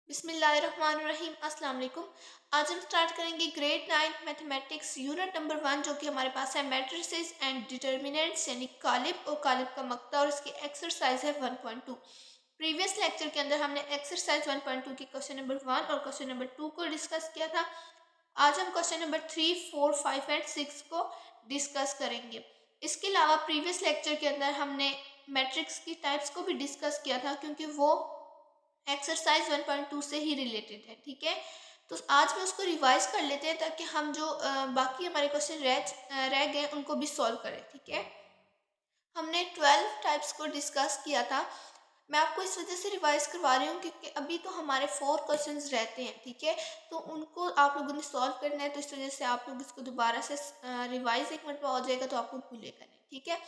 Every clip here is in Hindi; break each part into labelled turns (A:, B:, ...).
A: बिस्मिल्लाहिर्रहमानिर्रहीम अस्सलाम वालेकुम। आज हम स्टार्ट करेंगे ग्रेड 9 मैथमेटिक्स यूनिट नंबर 1 जो कि हमारे पास है मैट्रिसेस एंड डिटर्मिनेंट्स यानी कालिब और कालिब का मक्ता और इसकी एक्सरसाइज है 1.2। प्रीवियस लेक्चर के अंदर हमने एक्सरसाइज 1.2 की क्वेश्चन नंबर 1 और क्वेश्चन नंबर 2 को डिस्कस किया था। आज हम क्वेश्चन नंबर 3, 4, 5 एंड 6 को डिस्कस करेंगे। इसके अलावा प्रीवियस लेक्चर के अंदर हमने मैट्रिक्स की टाइप्स को भी डिस्कस किया था क्योंकि वो एक्सरसाइज 1.2 से ही रिलेटेड है। ठीक है, तो आज में उसको रिवाइज कर लेते हैं ताकि हम जो बाकी हमारे क्वेश्चन रह गए उनको भी सॉल्व करें। ठीक है, हमने 12 टाइप्स को डिस्कस किया था। मैं आपको इस वजह से रिवाइज करवा रही हूँ क्योंकि अभी तो हमारे 4 क्वेश्चंस रहते हैं। ठीक है, तो उनको आप लोगों ने सॉल्व करना है, तो इस वजह से आप लोग इसको दोबारा से रिवाइज एक मिनट में हो जाएगा तो आपको भूलेगा नहीं। ठीक है,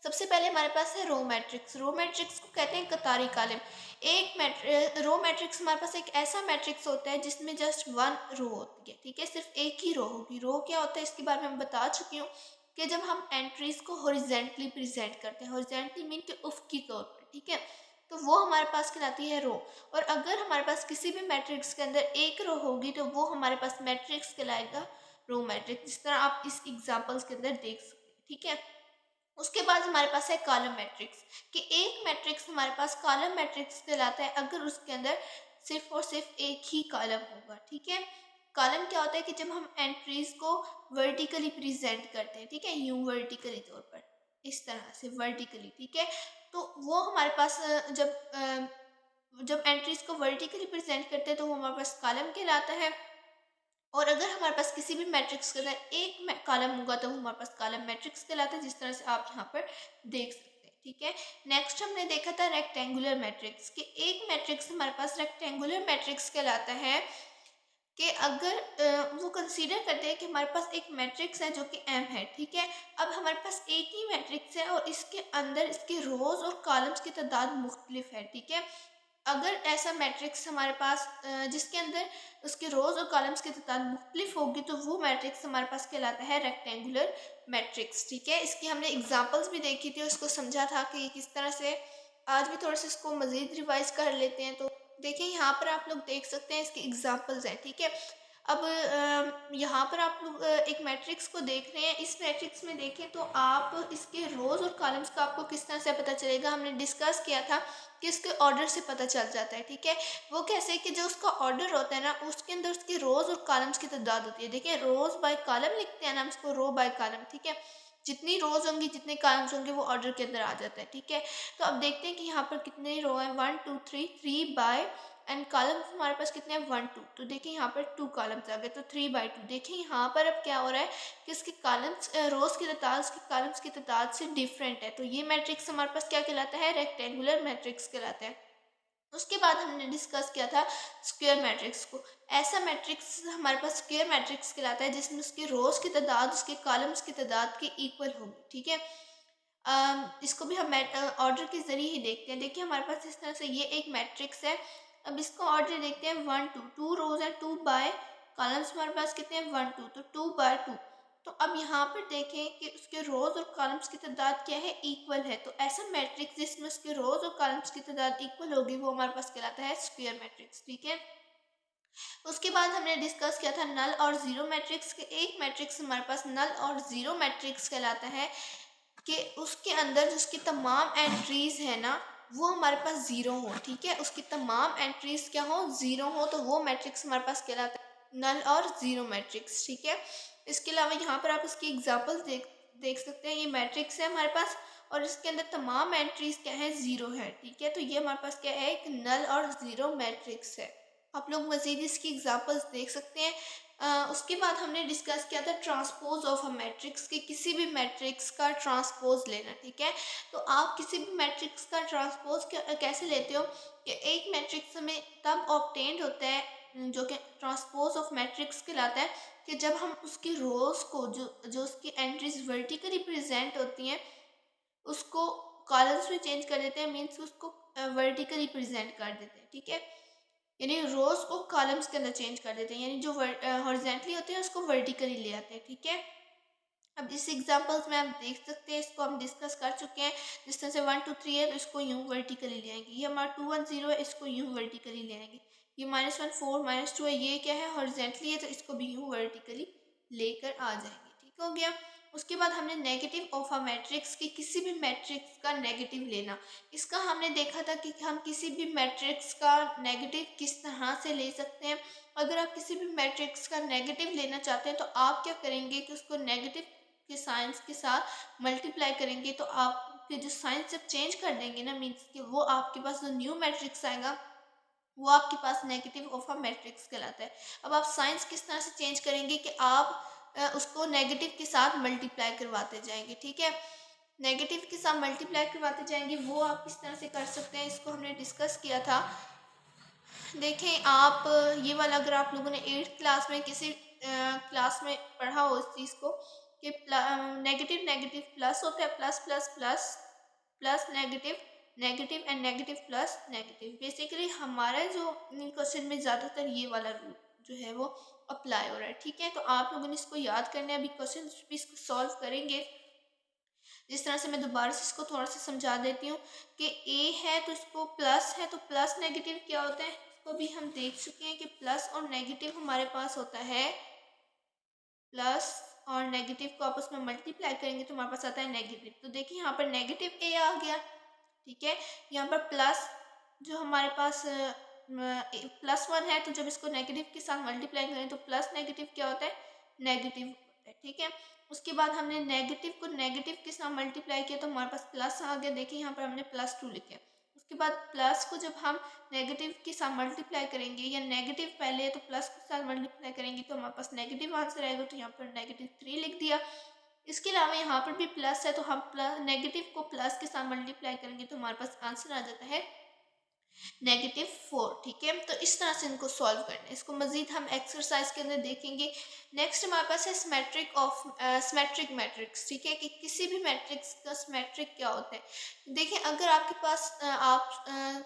A: सबसे पहले हमारे पास है रो मैट्रिक्स। रो मैट्रिक्स को कहते हैं कतारी कालिम। रो मैट्रिक्स हमारे पास एक ऐसा मैट्रिक्स होता है जिसमें जस्ट वन रो होती है। ठीक है, सिर्फ एक ही रो होगी। रो क्या होता है इसके बारे में मैं बता चुकी हूँ कि जब हम एंट्रीज को हॉरिजेंटली प्रेजेंट करते हैं, हॉरिजेंटली मीन के उफ़क़ी तौर पर। ठीक है, तो वो हमारे पास कहलाती है रो। और अगर हमारे पास किसी भी मैट्रिक्स के अंदर एक रो होगी तो वो हमारे पास मैट्रिक्स कहलाएगा रो मैट्रिक्स, जिस तरह आप इस एग्जांपल्स के अंदर देख सकते हैं। ठीक है, उसके बाद हमारे पास है कॉलम मैट्रिक्स कि एक मैट्रिक्स हमारे पास कॉलम मैट्रिक्स कहलाता है अगर उसके अंदर सिर्फ और सिर्फ एक ही कॉलम होगा। ठीक है, कॉलम क्या होता है कि जब हम एंट्रीज को वर्टिकली प्रेजेंट करते हैं, ठीक है, यूं वर्टिकली तौर पर, इस तरह से वर्टिकली। ठीक है, तो वो हमारे पास जब एंट्रीज को वर्टिकली प्रेजेंट करते हैं तो वो हमारे पास कॉलम कहलाता है। और अगर हमारे पास किसी भी मैट्रिक्स के अंदर एक कॉलम होगा तो वो हमारे पास कॉलम मैट्रिक्स कहलाता है, जिस तरह से आप यहाँ पर देख सकते हैं। ठीक है, नेक्स्ट हमने देखा था रेक्टेंगुलर मैट्रिक्स कि एक मैट्रिक्स हमारे पास रेक्टेंगुलर मैट्रिक्स कहलाता है कि अगर वो कंसीडर करते हैं कि हमारे पास एक मैट्रिक्स है जो कि एम है। ठीक है, अब हमारे पास एक ही मैट्रिक्स है और इसके अंदर इसके रोज और कॉलम्स की तादाद मुख्तलिफ है। ठीक है, अगर ऐसा मैट्रिक्स हमारे पास जिसके अंदर उसके रोज और कॉलम्स की तादाद मुख्तलिफ होगी तो वो मैट्रिक्स हमारे पास कहलाता है रेक्टेंगुलर मैट्रिक्स। ठीक है, इसकी हमने एग्जांपल्स भी देखी थी, उसको समझा था कि किस तरह से। आज भी थोड़ा सा इसको मजीद रिवाइज कर लेते हैं। तो देखिए यहाँ पर आप लोग देख सकते हैं इसके एग्जांपल्स हैं। ठीक है, अब यहाँ पर आप लोग एक मैट्रिक्स को देख रहे हैं। इस मैट्रिक्स में देखें तो आप इसके रोज और कॉलम्स का आपको किस तरह से पता चलेगा, हमने डिस्कस किया था कि इसके ऑर्डर से पता चल जाता है। ठीक है, वो कैसे कि जो उसका ऑर्डर होता है ना उसके अंदर उसके रोज और कॉलम्स की तादाद होती है। देखिए रोज बाय कॉलम लिखते हैं ना हम इसको, रो बाय कॉलम। ठीक है, जितनी रोज होंगी जितने कॉलम्स होंगे वो ऑर्डर के अंदर आ जाता है। ठीक है, तो अब देखते हैं कि यहाँ पर कितने रो हैं, 1 2 3, 3 बाय एंड कॉलम्स हमारे पास कितने हैं, 1 2। तो देखिए यहाँ पर 2 कॉलम्स आ गए तो 3 बाई 2। देखिए यहाँ पर अब क्या हो रहा है कि इसके कॉलम्स रोज की तादाद उसके कॉलम्स की तादाद से डिफरेंट है। तो ये मैट्रिक्स हमारे पास क्या कहलाता है, रेक्टेंगुलर मैट्रिक्स कहलाता है। उसके बाद हमने डिस्कस किया था स्क्वायर मैट्रिक्स को। ऐसा मैट्रिक्स हमारे पास स्क्वायर मैट्रिक्स कहलाता है जिसमें उसके रोज की तादाद उसके कॉलम्स की तादाद के इक्वल होगी। ठीक है, इसको भी हम ऑर्डर के जरिए ही देखते हैं। देखिए हमारे पास इस तरह से ये एक मैट्रिक्स है। अब इसको ऑर्डर देखते हैं, 1 2, 2 रोज है, 2 बाय कॉलम्स हमारे पास कितने हैं, 1 2, तो 2 बाय 2। तो अब यहाँ पर देखें कि उसके रोज और कॉलम्स की तादाद क्या है, इक्वल है। तो ऐसा मैट्रिक्स जिसमें उसके रोज और कॉलम्स की तादाद इक्वल होगी वो हमारे पास कहलाता है स्क्वायर मैट्रिक्स। ठीक है, उसके बाद हमने डिस्कस किया था नल और जीरो मैट्रिक्स के। एक मैट्रिक्स हमारे पास नल और जीरो मैट्रिक्स कहलाता है कि उसके अंदर जो उसकी तमाम एंट्रीज है ना वो हमारे पास जीरो हो। ठीक है, उसकी तमाम एंट्रीज क्या हो, जीरो हो, तो वो मैट्रिक्स हमारे पास कहलाता है नल और जीरो मैट्रिक्स। ठीक है, इसके अलावा यहाँ पर आप इसकी एग्जांपल्स देख सकते हैं। ये मैट्रिक्स है हमारे पास और इसके अंदर तमाम एंट्रीज क्या है, जीरो है। ठीक है, तो ये हमारे पास क्या है, एक नल और जीरो मैट्रिक्स है। आप लोग मजीद इसकी एग्जांपल्स देख सकते हैं। उसके बाद हमने डिस्कस किया था ट्रांसपोज ऑफ अ मैट्रिक्स कि किसी भी मैट्रिक्स का ट्रांसपोज लेना। ठीक है, तो आप किसी भी मैट्रिक्स का ट्रांसपोज कैसे लेते हो कि एक मैट्रिक्स हमें तब ऑब्टेन्ड होता है जो कि ट्रांसपोज ऑफ मैट्रिक्स कहलाता है कि जब हम उसकी रोज को जो जो उसकी एंट्रीज वर्टिकली प्रेजेंट होती हैं उसको कॉलम्स में चेंज कर देते हैं, मीन्स उसको वर्टिकली प्रेजेंट कर देते हैं। ठीक है, यानी रोज को कॉलम्स के अंदर चेंज कर देते हैं, यानी जो हॉरिजेंटली होते हैं उसको वर्टिकली ले आते हैं। ठीक है, अब इस एग्जांपल्स में आप देख सकते हैं, इसको हम डिस्कस कर चुके हैं। जिस तरह से 1 2 3 है तो इसको यूं वर्टिकली ले आएंगे, ये हमारा 2 1 0 है, इसको यूं वर्टिकली ले आएंगे। ये -1 4 -2 है, ये क्या है हॉरिजॉन्टली है, तो इसको भी यूं वर्टिकली लेकर आ जाएंगे। ठीक हो गया। उसके बाद हमने नेगेटिव ऑफ अ मैट्रिक्स की किसी भी मैट्रिक्स का नेगेटिव लेना। इसका हमने देखा था कि हम किसी भी मैट्रिक्स का नेगेटिव किस तरह से ले सकते हैं। अगर आप किसी भी मैट्रिक्स का नेगेटिव लेना चाहते हैं तो आप क्या करेंगे कि उसको नेगेटिव के साइंस के साथ मल्टीप्लाई करेंगे, तो आपके जो साइंस जब चेंज कर देंगे ना, मीन्स कि वो आपके पास जो न्यू मैट्रिक्स आएगा वो आपके पास नेगेटिव ऑफ अ मैट्रिक्स कहलाता है। अब आप साइंस किस तरह से चेंज करेंगे कि आप उसको नेगेटिव के साथ मल्टीप्लाई करवाते जाएंगे। ठीक है, नेगेटिव के साथ मल्टीप्लाई करवाते जाएंगे, वो आप किस तरह से कर सकते हैं इसको हमने डिस्कस किया था। देखें आप ये वाला, अगर आप लोगों ने 8th क्लास में किसी क्लास में पढ़ा हो इस चीज़ को कि नेगेटिव नेगेटिव प्लस होता है, plus plus plus plus negative negative and negative plus negative. Basically हमारा जो क्वेश्चन में ज़्यादातर ये वाला रूल जो है वो अप्लाई हो रहा है। ठीक है, तो आप लोगों ने इसको याद करना है। अभी क्वेश्चन भी इसको सॉल्व करेंगे। जिस तरह से मैं दोबारा से इसको थोड़ा सा समझा देती हूँ कि ए है तो इसको प्लस है, तो प्लस नेगेटिव क्या होता है, इसको भी हम देख चुके हैं कि प्लस और नेगेटिव हमारे पास होता है, प्लस और नेगेटिव को आपस में मल्टीप्लाई करेंगे तो हमारे पास आता है नेगेटिव। तो देखिए यहाँ पर नेगेटिव ए आ गया। ठीक है, यहाँ पर प्लस जो हमारे पास +1 है, तो जब इसको नेगेटिव के साथ मल्टीप्लाई करें तो प्लस नेगेटिव क्या होता है, नेगेटिव होता है। ठीक है, उसके बाद हमने नेगेटिव को नेगेटिव के साथ मल्टीप्लाई किया तो हमारे पास प्लस आ गया। देखिए यहाँ पर हमने +2 लिखे। उसके बाद प्लस को जब हम नेगेटिव के साथ मल्टीप्लाई करेंगे, या नेगेटिव पहले है तो प्लस के साथ मल्टीप्लाई करेंगे तो हमारे पास नेगेटिव आंसर आएगा, तो यहाँ पर -3 लिख दिया। इसके अलावा यहाँ पर भी प्लस है, तो हम प्लस नेगेटिव को प्लस के साथ मल्टीप्लाई करेंगे तो हमारे पास आंसर आ जाता है -4। ठीक है, तो इस तरह से इनको सॉल्व करना है। इसको मजीद हम एक्सरसाइज के अंदर देखेंगे। नेक्स्ट हमारे पास है सिमेट्रिक मैट्रिक्स। ठीक है, कि किसी भी मैट्रिक्स का सिमेट्रिक क्या होता है। देखिए अगर आपके पास आप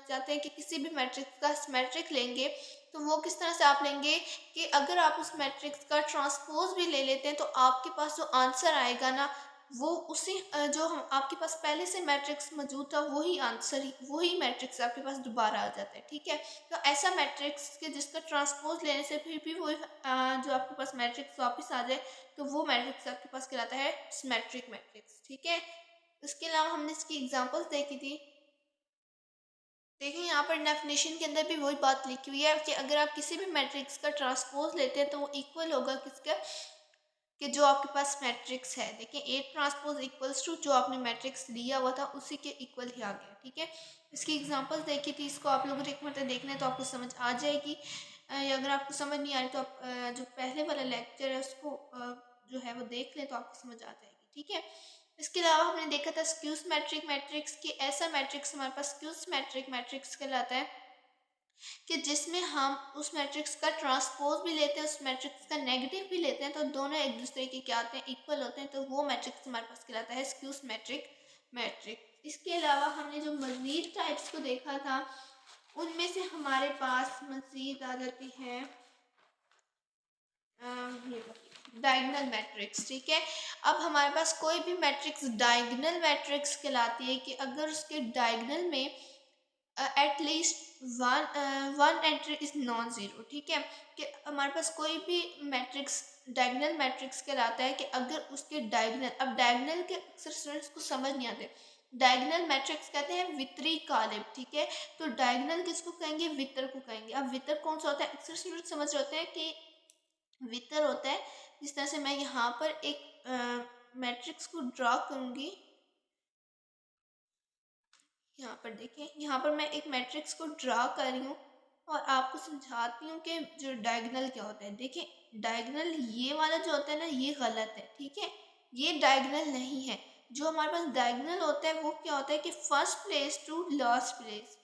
A: चाहते हैं कि किसी भी मैट्रिक्स का सिमेट्रिक लेंगे, तो वो किस तरह से आप लेंगे कि अगर आप उस मैट्रिक्स का ट्रांसपोज भी ले लेते हैं तो आपके पास जो आंसर आएगा ना, वो उसी जो हम आपके पास पहले से मैट्रिक्स मौजूद था वही आंसर ही वही मैट्रिक्स आपके पास दोबारा आ जाता है। ठीक है, तो ऐसा मैट्रिक्स के जिसका ट्रांसपोज लेने से फिर भी वही जो आपके पास मैट्रिक्स वापस आ जाए, तो वो मैट्रिक्स आपके पास कहलाता है सिमेट्रिक मैट्रिक्स। ठीक है, इसके अलावा हमने इसकी एग्जांपल्स देखी थी। देखिए यहाँ पर डेफिनेशन के अंदर भी वही बात लिखी हुई है कि अगर आप किसी भी मैट्रिक्स का ट्रांसपोज लेते हैं तो वो इक्वल होगा किसका, कि जो आपके पास मैट्रिक्स है। देखिए A ट्रांसपोज = जो आपने मैट्रिक्स लिया हुआ था उसी के इक्वल ही आ गया। ठीक है, इसकी एग्जांपल्स देखी थी, इसको आप लोगों ने एक मतलब देखना है तो आपको समझ आ जाएगी। या अगर आपको समझ नहीं आ रही तो आप जो पहले वाला लेक्चर है उसको जो है वो देख लें तो आपको समझ आ जाएगी। ठीक है, इसके अलावा हमने देखा था स्क्यू सिमेट्रिक मैट्रिक्स की। ऐसा मैट्रिक्स हमारे पास स्क्यू सिमेट्रिक मैट्रिक्स कहलाता है कि जिसमें हम उस मैट्रिक्स का ट्रांसपोज भी लेते हैं, उस मैट्रिक्स का नेगेटिव भी लेते हैं, तो दोनों एक दूसरे के क्या आते हैं, इक्वल होते हैं, तो वो मैट्रिक्स हमारे पास कहलाता है स्क्यू सिमेट्रिक मैट्रिक्स। इसके अलावा हमने जो मजीद टाइप्स को देखा था उनमें से हमारे पास मजीद आ जाती है डायगोनल मैट्रिक्स। ठीक है, अब हमारे पास कोई भी मैट्रिक्स डायगोनल मैट्रिक्स कहलाती है कि अगर उसके डायगोनल में at least one entry is non zero. ठीक है, कि हमारे पास कोई भी मैट्रिक्स डायगोनल मैट्रिक्स कहलाता है कि अगर उसके डायगोनल, अब डायगोनल के अक्सर स्टूडेंट्स को समझ नहीं आते। डायगोनल मैट्रिक्स कहते हैं वितरी कालिब। ठीक है, तो डायगोनल किसको कहेंगे, वितर को कहेंगे। अब वितर कौन सा होता है, अक्सर स्टूडेंट समझ रहे होते हैं कि वितर होता है, जिस तरह से मैं यहाँ पर एक मैट्रिक्स को ड्रा करूँगी। यहाँ पर देखें, यहाँ पर मैं एक मैट्रिक्स को ड्रा कर रही हूँ और आपको समझाती हूँ कि जो डायगोनल क्या होता है। देखिए डायगोनल ये वाला जो होता है ना, ये गलत है। ठीक है, ये डायगोनल नहीं है। जो हमारे पास डायगोनल होता है वो क्या होता है कि first place to last place.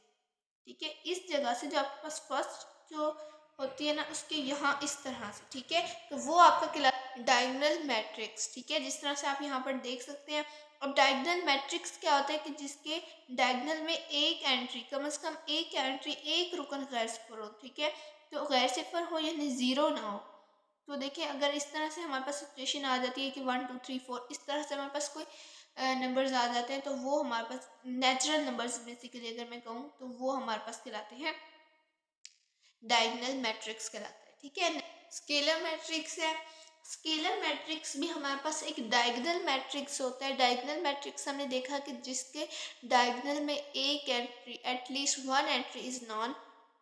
A: ठीक है, इस जगह से जो आपके पास फर्स्ट जो होती है ना, उसके यहाँ इस तरह से। ठीक है, तो वो आपका कहलाता है डायगोनल मैट्रिक्स। ठीक है, जिस तरह से आप यहाँ पर देख सकते हैं। अब डायगोनल मैट्रिक्स क्या होता है कि जिसके डायगोनल में एक एंट्री, कम से कम एक एंट्री, एक रुकन गैर सिफर हो। ठीक है, तो गैर सिफर हो यानी ज़ीरो ना हो। तो देखिए अगर इस तरह से हमारे पास सिचुएशन आ जाती है कि 1 2 3 4 इस तरह से हमारे पास कोई नंबर्स आ जाते हैं, तो वो हमारे पास नेचुरल नंबर्स बेसिकली अगर मैं कहूँ तो वो हमारे पास कहलाते हैं डायगोनल मैट्रिक्स कहलाता है। ठीक है, स्केलर मैट्रिक्स है। स्केलर मैट्रिक्स भी हमारे पास एक डायगोनल मैट्रिक्स होता है। डायगोनल मैट्रिक्स हमने देखा कि जिसके डायगोनल में एक entry, at least one entry is non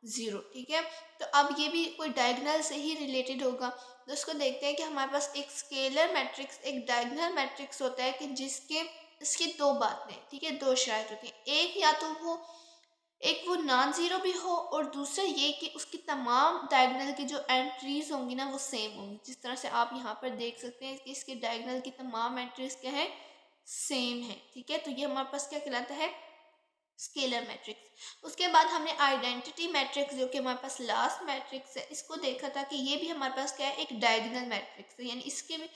A: zero. ठीक है, तो अब ये भी कोई डायगोनल से ही रिलेटेड होगा। तो उसको देखते हैं कि हमारे पास एक स्केलर मैट्रिक्स, एक डायगोनल मैट्रिक्स होता है कि जिसके इसकी दो बातें, ठीक है, दो शर्त होती हैं। एक या तो वो नॉन ज़ीरो भी हो, और दूसरा ये कि उसकी तमाम डायगोनल की जो एंट्रीज होंगी ना वो सेम होंगी। जिस तरह से आप यहाँ पर देख सकते हैं कि इसके डायगोनल की तमाम एंट्रीज क्या है, सेम है। ठीक है, तो ये हमारे पास क्या कहलाता है, स्केलर मैट्रिक्स। उसके बाद हमने आइडेंटिटी मैट्रिक्स, जो कि हमारे पास लास्ट मैट्रिक्स है, इसको देखा था कि ये भी हमारे पास क्या है, एक डायगोनल मैट्रिक्स है, यानी इसके भी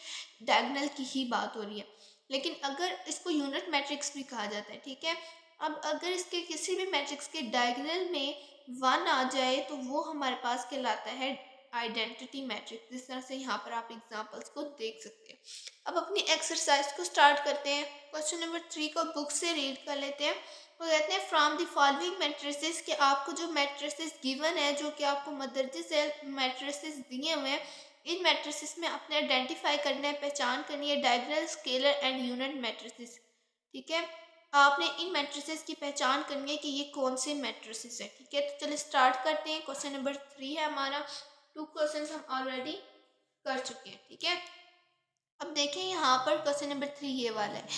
A: डायगोनल की ही बात हो रही है। लेकिन अगर इसको यूनिट मैट्रिक्स भी कहा जाता है। ठीक है, अब अगर इसके किसी भी मैट्रिक्स के डायगोनल में वन आ जाए तो वो हमारे पास कहलाता है आइडेंटिटी मैट्रिक्स। जिस तरह से यहाँ पर आप एग्जांपल्स को देख सकते हैं। अब अपनी एक्सरसाइज को स्टार्ट करते हैं। क्वेश्चन नंबर 3 को बुक से रीड कर लेते हैं। वो कहते हैं फ्रॉम द फॉलोइंग मैट्रिसेस, कि आपको जो मैट्रिसेस गिवन है, जो कि आपको मदरजे सेल मैट्रिसेस दिए हुए हैं, इन मैट्रिसेस में आपने आइडेंटिफाई करना है, पहचान करनी है diagonal, scalar and unit matrices. ठीक है, आपने इन मैट्रिसेस की पहचान करनी है कि ये कौन से मैट्रिसेस है। ठीक है, तो चलिए स्टार्ट करते हैं। क्वेश्चन नंबर 3 है हमारा। 2 क्वेश्चन हम ऑलरेडी कर चुके हैं। ठीक है, अब देखें यहाँ पर क्वेश्चन नंबर 3 ये वाला है।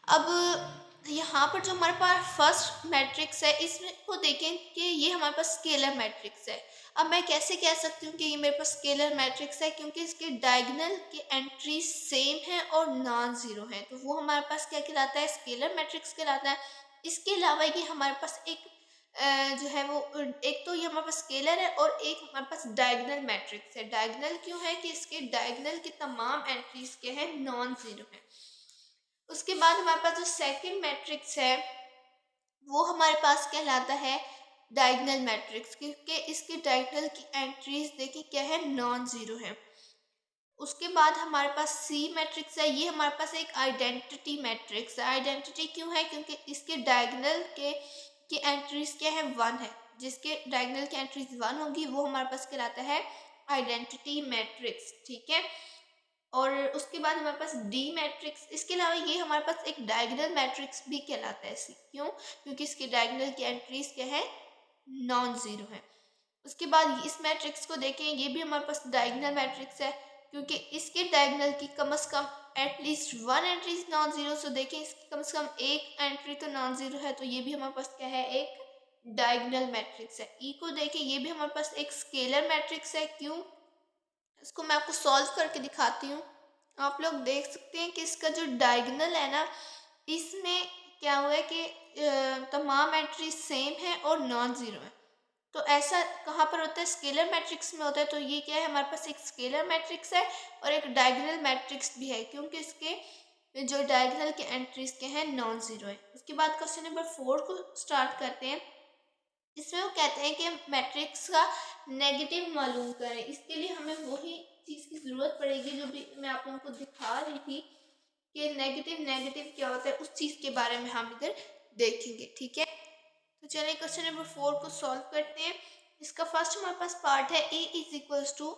A: अब यहाँ पर जो हमारे पास फर्स्ट मैट्रिक्स है, इसमें को देखें कि ये हमारे पास स्केलर मैट्रिक्स है। अब मैं कैसे कह सकती हूँ कि ये मेरे पास स्केलर मैट्रिक्स है, क्योंकि इसके डायगोनल की एंट्री सेम है और नॉन ज़ीरो है, तो वो हमारे पास क्या कहलाता है, स्केलर मैट्रिक्स कहलाता है। इसके अलावा ये हमारे पास एक जो है वो एक तो ये हमारे पास स्केलर है, और एक हमारे पास डायगोनल मैट्रिक्स है। डायगोनल क्यों है कि इसके डायगोनल की तमाम एंट्रीज के हैं नॉन ज़ीरो है। उसके बाद हमारे पास जो सेकंड मैट्रिक्स है वो हमारे पास कहलाता है डायगोनल मैट्रिक्स, क्योंकि इसके डायगोनल की एंट्रीज देखिए क्या है, नॉन ज़ीरो है। उसके बाद हमारे पास सी मैट्रिक्स है। ये हमारे पास एक आइडेंटिटी मैट्रिक्स है। आइडेंटिटी क्यों है, क्योंकि इसके डायगोनल की एंट्रीज क्या है, वन है। जिसके डायगोनल की एंट्रीज वन होगी वो हमारे पास कहलाता है आइडेंटिटी मैट्रिक्स। ठीक है, और उसके बाद हमारे पास डी मैट्रिक्स। इसके अलावा ये हमारे पास एक डायगोनल मैट्रिक्स भी कहलाता है। सी क्यों, क्योंकि इसके डायगोनल की एंट्रीज क्या है, नॉन ज़ीरो है। उसके बाद इस मैट्रिक्स को देखें, ये भी हमारे पास डायगोनल मैट्रिक्स है, क्योंकि इसके डायगोनल की कम से कम at least one entry is non zero. So देखें इसकी कम से कम एक एंट्री तो नॉन ज़ीरो है, तो ये भी हमारे पास क्या है, एक डायगोनल मैट्रिक्स है। ई को देखें, ये भी हमारे पास एक स्केलर मैट्रिक्स है। क्यों, इसको मैं आपको सॉल्व करके दिखाती हूँ। आप लोग देख सकते हैं कि इसका जो डायगोनल है ना, इसमें क्या हुआ है कि तमाम एंट्री सेम है और नॉन ज़ीरो है। तो ऐसा कहाँ पर होता है, स्केलर मैट्रिक्स में होता है। तो ये क्या है, हमारे पास एक स्केलर मैट्रिक्स है और एक डायगोनल मैट्रिक्स भी है, क्योंकि इसके जो डायगोनल के एंट्रीज के हैं नॉन ज़ीरो है। उसके बाद क्वेश्चन नंबर 4 को स्टार्ट करते हैं। इसमें वो कहते हैं कि मैट्रिक्स का नेगेटिव मालूम करें। इसके लिए हमें वही चीज़ की ज़रूरत पड़ेगी जो भी मैं आप लोगों को दिखा रही थी कि नेगेटिव क्या होता है, उस चीज़ के बारे में हम इधर देखेंगे। ठीक है, तो चलिए क्वेश्चन नंबर 4 को सॉल्व करते हैं। इसका फर्स्ट हमारे पास पार्ट है a इज इक्वल्स टू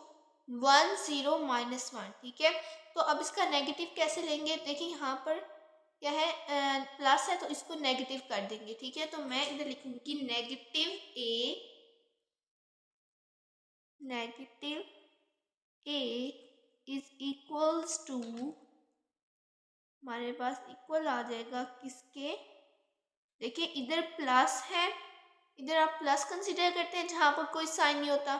A: 1 0 -1। ठीक है, तो अब इसका नेगेटिव कैसे लेंगे, देखिए यहाँ पर क्या है, प्लस है तो इसको नेगेटिव कर देंगे। ठीक है, तो मैं इधर लिखूंगी negative a is equals to, हमारे पास इक्वल आ जाएगा किसके, देखिए इधर प्लस है, इधर आप प्लस कंसीडर करते हैं जहाँ पर कोई साइन नहीं होता।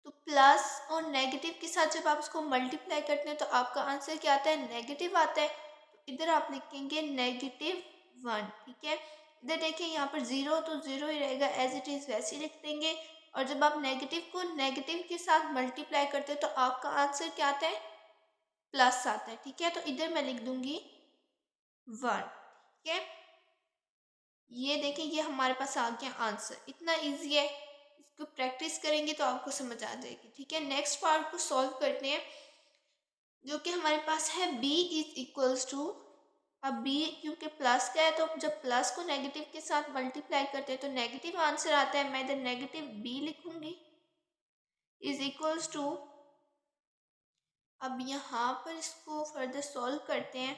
A: तो प्लस और नेगेटिव के साथ जब आप उसको मल्टीप्लाई करते हैं तो आपका आंसर क्या आता है, नेगेटिव आता है। तो इधर आप लिखेंगे -1। ठीक है, इधर देखिए यहाँ पर ज़ीरो तो ज़ीरो ही रहेगा, एज इट इज़ वैसे ही लिख देंगे। और जब आप नेगेटिव को नेगेटिव के साथ मल्टीप्लाई करते हैं तो आपका आंसर क्या आता है, प्लस आता है। ठीक है, तो इधर मैं लिख दूंगी 1। ठीक है, ये देखें ये हमारे पास आ गया आंसर। इतना इजी है, क्योंकि प्रैक्टिस करेंगे तो आपको समझ आ जाएगी। ठीक है, नेक्स्ट पार्ट को सॉल्व करते हैं, जो कि हमारे पास है b इज इक्वल्स टू। अब b क्योंकि प्लस का है तो जब प्लस को नेगेटिव के साथ मल्टीप्लाई करते हैं तो नेगेटिव आंसर आता है। मैं इधर नेगेटिव b लिखूंगी इज इक्वल्स टू। अब यहाँ पर इसको फर्दर सॉल्व करते हैं।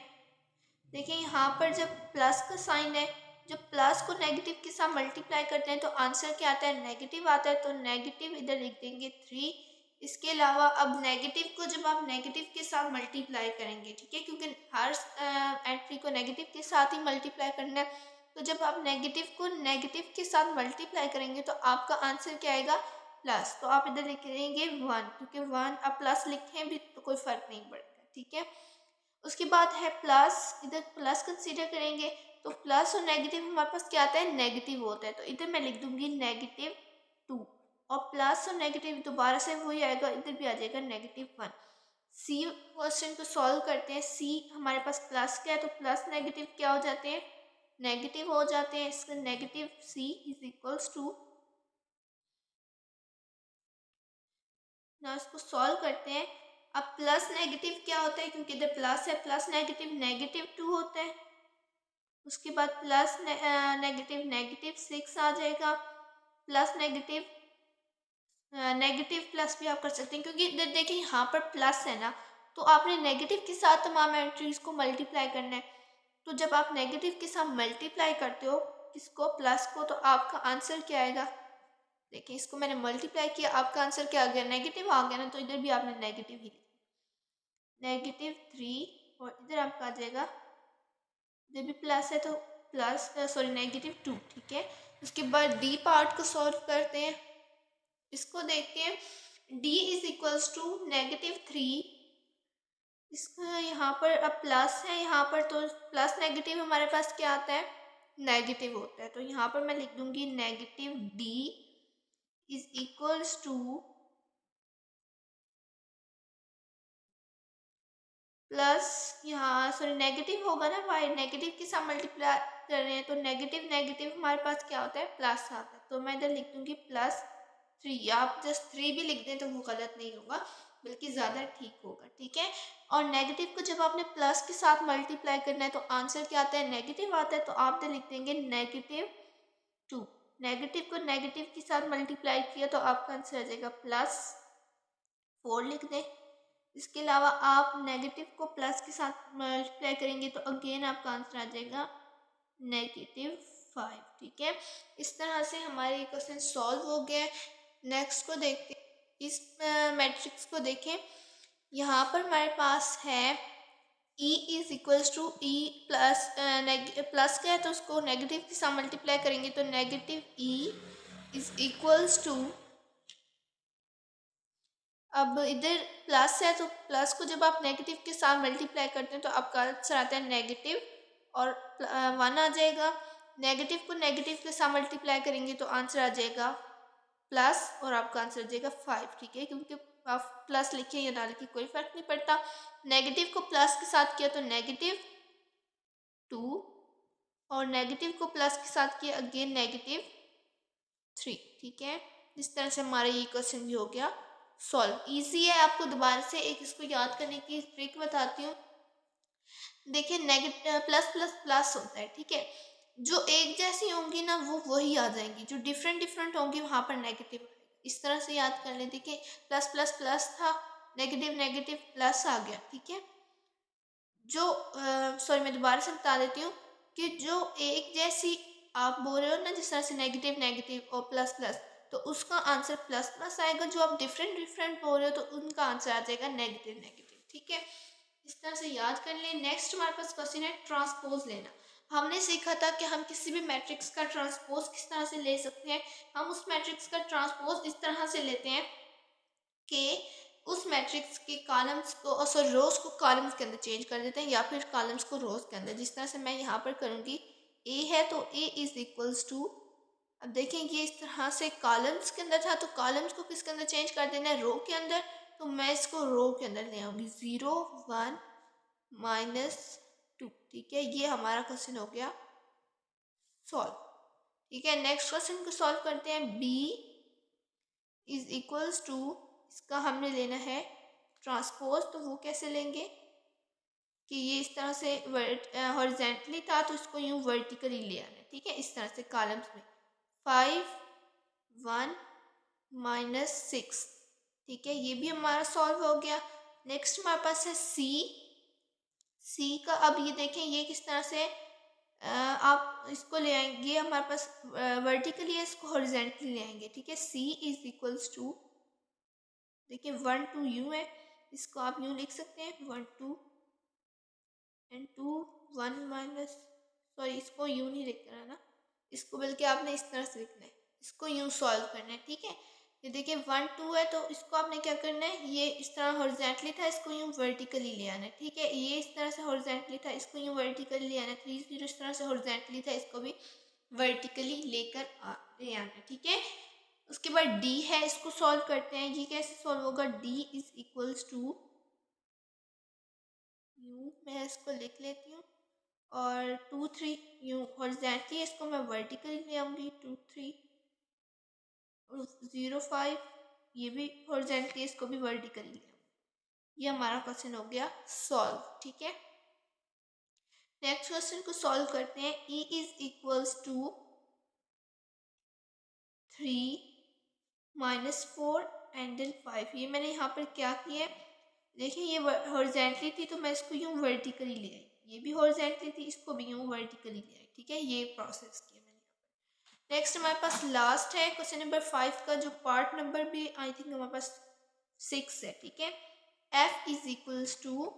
A: देखिए यहाँ पर जब प्लस का साइन है, जब प्लस को नेगेटिव के साथ मल्टीप्लाई करते हैं तो आंसर क्या आता है, नेगेटिव आता है। तो नेगेटिव इधर लिख देंगे 3। इसके अलावा अब नेगेटिव को जब आप नेगेटिव के साथ मल्टीप्लाई करेंगे, ठीक है, क्योंकि हर एंट्री को नेगेटिव के साथ ही मल्टीप्लाई करना है, तो जब आप नेगेटिव को नेगेटिव के साथ मल्टीप्लाई करेंगे तो आपका आंसर क्या आएगा, प्लस। तो आप इधर लिख देंगे 1, क्योंकि 1 आप प्लस लिखें भी तो कोई फर्क नहीं पड़ेगा। ठीक है, उसके बाद है प्लस, इधर प्लस कंसीडर करेंगे तो प्लस और नेगेटिव हमारे पास क्या आता है, नेगेटिव होता है। तो इधर मैं लिख दूंगी -2 और प्लस और नेगेटिव दोबारा से वही आएगा, इधर भी आ जाएगा -1। सी क्वेश्चन को सॉल्व करते हैं। सी हमारे पास प्लस क्या है तो प्लस नेगेटिव क्या हो जाते हैं, नेगेटिव हो जाते हैं। इसका negative C is equals to, ना इसको सॉल्व करते हैं। अब प्लस नेगेटिव क्या होता है, क्योंकि इधर प्लस है, प्लस नेगेटिव -2 होता है। उसके बाद प्लस नेगेटिव -6 आ जाएगा। प्लस नेगेटिव नेगेटिव प्लस भी आप कर सकते हैं, क्योंकि इधर देखिए यहाँ पर प्लस है ना, तो आपने नेगेटिव के साथ तमाम एंट्रीज को मल्टीप्लाई करना है। तो जब आप नेगेटिव के साथ मल्टीप्लाई करते हो किसको, प्लस को, तो आपका आंसर क्या आएगा। देखिए इसको मैंने मल्टीप्लाई किया, आपका आंसर क्या आ गया, नेगेटिव आ गया ना, तो इधर भी आपने नेगेटिव ही -3 और इधर आपका आ जाएगा, इधर भी प्लस है तो प्लस सॉरी -2। ठीक है, उसके बाद डी पार्ट को सॉल्व करते हैं। इसको देखते हैं, d इज इक्वल्स टू -3। इसका यहाँ पर अब प्लस है, यहाँ पर तो प्लस नेगेटिव हमारे पास क्या आता है, नेगेटिव होता है। तो यहाँ पर मैं लिख दूंगी -d is equals two plus, यहाँ सॉरी नेगेटिव होगा ना, वाई नेगेटिव के साथ मल्टीप्लाई कर रहे हैं तो नेगेटिव नेगेटिव हमारे पास क्या होता है, प्लस आता है। तो मैं इधर लिख दूंगी +3। आप जस्ट 3 भी लिख दें तो वो गलत नहीं होगा, बल्कि ज़्यादा ठीक होगा। ठीक है, और नेगेटिव को जब आपने प्लस के साथ मल्टीप्लाई करना है तो आंसर क्या आता है, नेगेटिव आता है। तो आप इधर लिख देंगे -2। नेगेटिव को नेगेटिव के साथ मल्टीप्लाई किया तो आपका आंसर आ जाएगा +4 लिख दें। इसके अलावा आप नेगेटिव को प्लस के साथ मल्टीप्लाई करेंगे तो अगेन आपका आंसर आ जाएगा -5। ठीक है, इस तरह से हमारे ये क्वेश्चन सॉल्व हो गया। नेक्स्ट को देखते हैं, इस मैट्रिक्स को देखें। यहाँ पर हमारे पास है e is equals to e plus plus क्या है तो उसको नेगेटिव के साथ मल्टीप्लाई करेंगे तो -e इज इक्वल्स टू, अब इधर प्लस है तो प्लस को जब आप नेगेटिव के साथ मल्टीप्लाई करते हैं तो आपका आंसर आता है नेगेटिव और 1 आ जाएगा। नेगेटिव को नेगेटिव के साथ मल्टीप्लाई करेंगे तो आंसर आ जाएगा प्लस और आपका आंसर आ जाएगा 5। ठीक है, क्योंकि आप प्लस लिखे या ना लिखे कोई फर्क नहीं पड़ता। नेगेटिव को प्लस के साथ किया तो -2 और नेगेटिव को प्लस के साथ किया अगेन -3। ठीक है, इस तरह से हमारा ये क्वेश्चन भी हो गया सॉल्व। इजी है, आपको दोबारा से एक इसको याद करने की ट्रिक बताती हूँ। देखिए नेगेटिव प्लस प्लस प्लस होता है, ठीक है, जो एक जैसी होंगी ना वो वही आ जाएंगी, जो डिफरेंट डिफरेंट होंगी वहाँ पर नेगेटिव। इस तरह से याद कर लें। देखिए प्लस प्लस प्लस था, नेगेटिव नेगेटिव प्लस आ गया। ठीक है, जो सॉरी मैं दोबारा से बता देती हूँ कि जो एक जैसी आप बोल रहे हो ना, जिस तरह से नेगेटिव नेगेटिव और प्लस प्लस, तो उसका आंसर प्लस प्लस आएगा। जो आप डिफरेंट डिफरेंट बोल रहे हो तो उनका आंसर आ जाएगा नेगेटिव नेगेटिव। ठीक है, इस तरह से याद कर लें। नेक्स्ट हमारे पास क्वेश्चन है ट्रांसपोज लेना। हमने सीखा था कि हम किसी भी मैट्रिक्स का ट्रांसपोज किस तरह से ले सकते हैं। हम उस मैट्रिक्स का ट्रांसपोज इस तरह से लेते हैं कि उस मैट्रिक्स के कॉलम्स को और रोज को कॉलम्स के अंदर चेंज कर देते हैं या फिर कॉलम्स को रोज के अंदर। जिस तरह से मैं यहाँ पर करूँगी, ए है तो ए इज इक्वल्स टू, अब देखें ये इस तरह से कॉलम्स के अंदर था तो कॉलम्स को किसके अंदर चेंज कर देना है, रो के अंदर। तो मैं इसको रो के अंदर ले आऊँगी 0 1 -2। ठीक है, ये हमारा क्वेश्चन हो गया सॉल्व। ठीक है, नेक्स्ट क्वेश्चन को सॉल्व करते हैं। बी इज इक्वल्स टू, इसका हमने लेना है ट्रांसपोज। तो वो कैसे लेंगे कि ये इस तरह से हॉरिजेंटली था तो इसको यूँ वर्टिकली ले आना है, ठीक है, इस तरह से कॉलम्स में 5 1 -6, ठीक है, ये भी हमारा सॉल्व हो गया। नेक्स्ट हमारे पास है सी का। अब ये देखें ये किस तरह से आप इसको ले आएंगे, हमारे पास वर्टिकली है, इसको हॉरिजेंटली ले आएंगे, ठीक है। सी इज इक्वल्स टू, देखिए 1 2 यूँ है, इसको आप यूँ लिख सकते हैं 1 2 एंड 2 1 माइनस, सॉरी इसको यूँ नहीं लिखना है ना, इसको बल्कि आपने इस तरह से लिखना है, इसको यूँ सॉल्व करना है, ठीक है। ये देखिए 1 2 है तो इसको आपने क्या करना है, ये इस तरह हॉरिजेंटली था, इसको यूँ वर्टिकली ले आना है, ठीक है। ये इस तरह से हॉरिजेंटली था, इसको यूँ वर्टिकली ले आना है। 3 0 इस तरह से हॉरिजेंटली था, इसको भी वर्टिकली लेकर ले आना है, ठीक है। उसके बाद डी है, इसको सॉल्व करते हैं। ये कैसे सॉल्व होगा, डी इज इक्वल्स टू यूँ, मैं इसको लिख लेती हूँ, और 2 3 यूँ हॉरिजेंटली, इसको मैं वर्टिकली ले आऊँगी 2 3 और 0 5, ये भी हॉरिजेंटली, इसको भी वर्टिकली ले आऊँगी। ये हमारा क्वेश्चन हो गया सॉल्व, ठीक है। नेक्स्ट क्वेश्चन को सॉल्व करते हैं। E is equals to 3 -4 and then 5। ये मैंने यहाँ पर क्या किया है, देखिए ये हॉरिजेंटली थी तो मैं इसको यूँ वर्टिकली ले आई, ये भी हॉरिजेंटली थी, इसको भी यूँ वर्टिकली ले आई, ठीक है। ये प्रोसेस किया मैंने। नेक्स्ट हमारे पास लास्ट है क्वेश्चन नंबर 5 का, जो पार्ट नंबर भी आई थिंक हमारे पास 6 है, ठीक है। एफ इज इक्वल्स टू,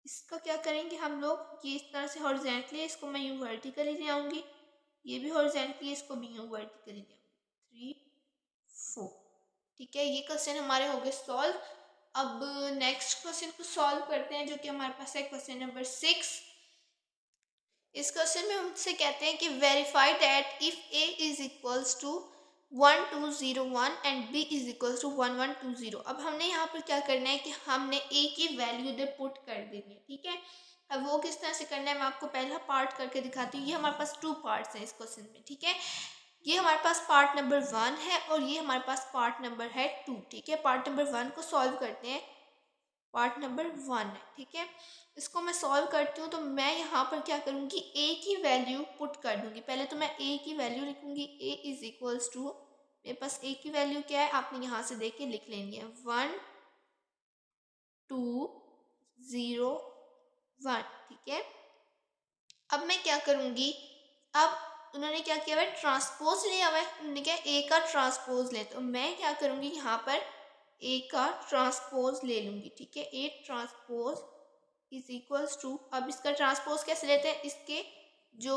A: इसका क्या करेंगे हम लोग, ये इस तरह से हॉरिजेंटली है, इसको मैं यूँ वर्टिकली ले आऊँगी, ये भी हॉरिजेंटली है, इसको भी यूँ वर्टिकली ले आऊँगी 3 4, ठीक है। ये क्वेश्चन हमारे हो गए सॉल्व। अब नेक्स्ट क्वेश्चन को सॉल्व करते हैं, जो कि हमारे पास है क्वेश्चन नंबर 6। इस क्वेश्चन में हमसे कहते हैं कि verify that if A is equals to 1 2 0 1 and B is equals to 1 1 2 0। अब हमने यहाँ पर क्या करना है कि हमने ए की वैल्यू इधर पुट कर देनी है, ठीक है। अब वो किस तरह से करना है मैं आपको पहला पार्ट करके दिखाती हूँ। ये हमारे पास 2 पार्ट्स हैं इस क्वेश्चन में, ठीक है। ये हमारे पास पार्ट नंबर 1 है और ये हमारे पास पार्ट नंबर है 2, ठीक है। पार्ट नंबर 1 को सॉल्व करते हैं, पार्ट नंबर 1 है, ठीक है। इसको मैं सॉल्व करती हूँ तो मैं यहाँ पर क्या करूँगी, ए की वैल्यू पुट कर दूँगी। पहले तो मैं ए की वैल्यू लिखूँगी, ए इज इक्वल्स टू, मेरे पास ए की वैल्यू क्या है आपने यहाँ से देख के लिख लेनी है 1 2 0 1, ठीक है। अब मैं क्या करूँगी, अब उन्होंने क्या किया है, ट्रांसपोज लिया हुआ है, उन्होंने क्या ए का ट्रांसपोज ले, तो मैं क्या करूँगी यहाँ पर ए का ट्रांसपोज ले लूँगी, ठीक है। A transpose is equals to, अब इसका ट्रांसपोज कैसे लेते हैं, इसके जो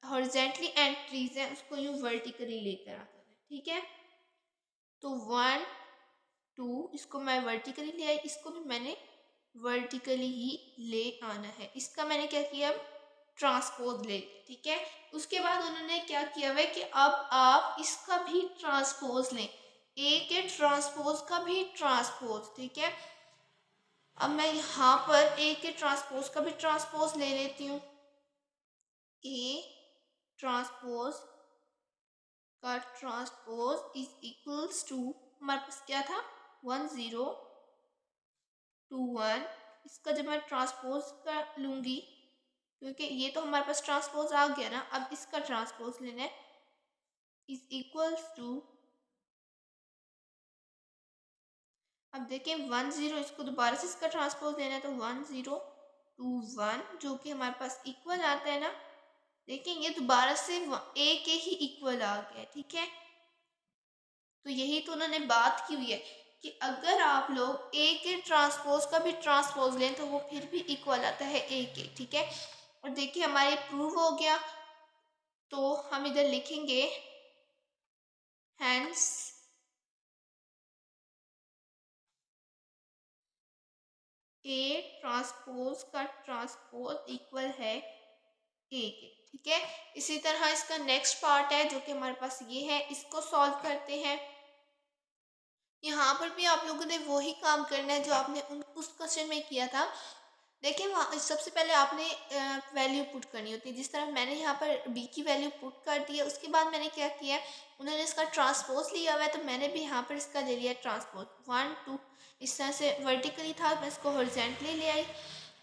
A: हॉरिजेंटली एंट्रीज हैं उसको यूँ वर्टिकली लेकर आते हैं, ठीक है। तो 1 2 इसको मैं वर्टिकली ले आई, इसको भी मैंने वर्टिकली ही ले आना है। इसका मैंने क्या किया, अब ट्रांसपोज ले लिया, ठीक है। उसके बाद उन्होंने क्या किया हुआ है कि अब आप इसका भी ट्रांसपोज लें, ए के ट्रांसपोज का भी ट्रांसपोज, ठीक है। अब मैं यहाँ पर ए के ट्रांसपोज का भी ट्रांसपोज ले लेती हूँ। ए ट्रांसपोज का ट्रांसपोज इज इक्वल्स टू, हमारे पास क्या था 1 0 2 1। इसका जब मैं ट्रांसपोज कर लूँगी, क्योंकि ये तो हमारे पास ट्रांसपोज आ गया ना, अब इसका ट्रांसपोज लेना है, इज इक्वल्स टू, अब देखिए 1 0, इसको दोबारा से इसका ट्रांसपोज लेना है तो 1 0 2 1, जो कि हमारे पास इक्वल आता है ना, देखिए ये दोबारा से ए के ही इक्वल आ गया, ठीक है। तो यही तो उन्होंने बात की हुई है कि अगर आप लोग ए के ट्रांसपोज का भी ट्रांसपोज लें तो वो फिर भी इक्वल आता है ए के, ठीक है। और देखिए हमारे प्रूव हो गया, तो हम इधर लिखेंगे हैंस ए ट्रांसपोज का ट्रांसपोज इक्वल है ए के, ठीक है। इसी तरह इसका नेक्स्ट पार्ट है जो कि हमारे पास ये है, इसको सॉल्व करते हैं। यहाँ पर भी आप लोगों ने वही काम करना है जो आपने उस क्वेश्चन में किया था। देखिए वहाँ सबसे पहले आपने वैल्यू पुट करनी होती है। जिस तरह मैंने यहाँ पर बी की वैल्यू पुट कर दी है, उसके बाद मैंने क्या किया है, उन्होंने इसका ट्रांसपोज लिया हुआ है, तो मैंने भी यहाँ पर इसका ले लिया ट्रांसपोज 1 2। इस तरह से वर्टिकली था, मैं इसको हॉरिजॉन्टली ले आई,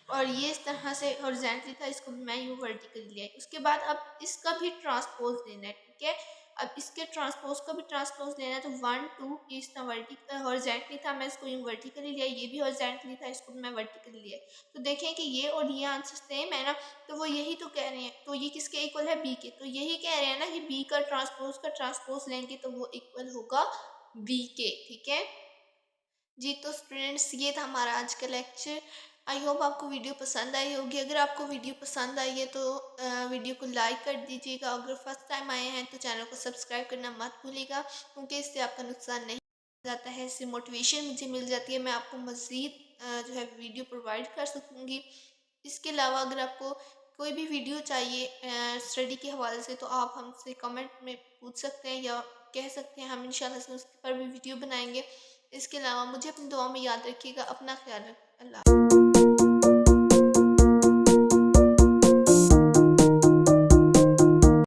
A: और ये इस तरह से हॉरिजॉन्टली था, इसको भी मैं यूँ वर्टिकली ले आई। उसके बाद अब इसका भी ट्रांसपोज लेना है, ठीक है। अब इसके ट्रांसपोज का भी ट्रांसपोज लेना है, तो 1 2 इस तरह हॉरिजॉन्टली था, मैं इसको यूँ वर्टिकली ले आई, ये भी हॉरिजॉन्टली था, इसको भी मैं वर्टिकली ले आई। तो देखें कि ये और ये आंसर सेम है ना, तो वो यही तो कह रहे हैं, तो ये किसके इक्वल है, बी के। तो यही कह रहे हैं ना कि बी का ट्रांसपोज लेंगे तो वो इक्वल होगा बी के, ठीक है जी। तो स्टूडेंट्स ये था हमारा आज का लेक्चर। आई होप आपको वीडियो पसंद आई होगी। अगर आपको वीडियो पसंद आई है तो वीडियो को लाइक कर दीजिएगा। अगर फर्स्ट टाइम आए हैं तो चैनल को सब्सक्राइब करना मत भूलिएगा, क्योंकि इससे आपका नुकसान नहीं जाता है, इससे मोटिवेशन मुझे मिल जाती है, मैं आपको मज़ीद जो है वीडियो प्रोवाइड कर सकूँगी। इसके अलावा अगर आपको कोई भी वीडियो चाहिए स्टडी के हवाले से, तो आप हमसे कमेंट में पूछ सकते हैं या कह सकते हैं, हम इंशाल्लाह से उसके पर भी वीडियो बनाएंगे। इसके अलावा मुझे अपनी दुआ में याद रखिएगा। अपना ख्याल रखिए। अल्लाह।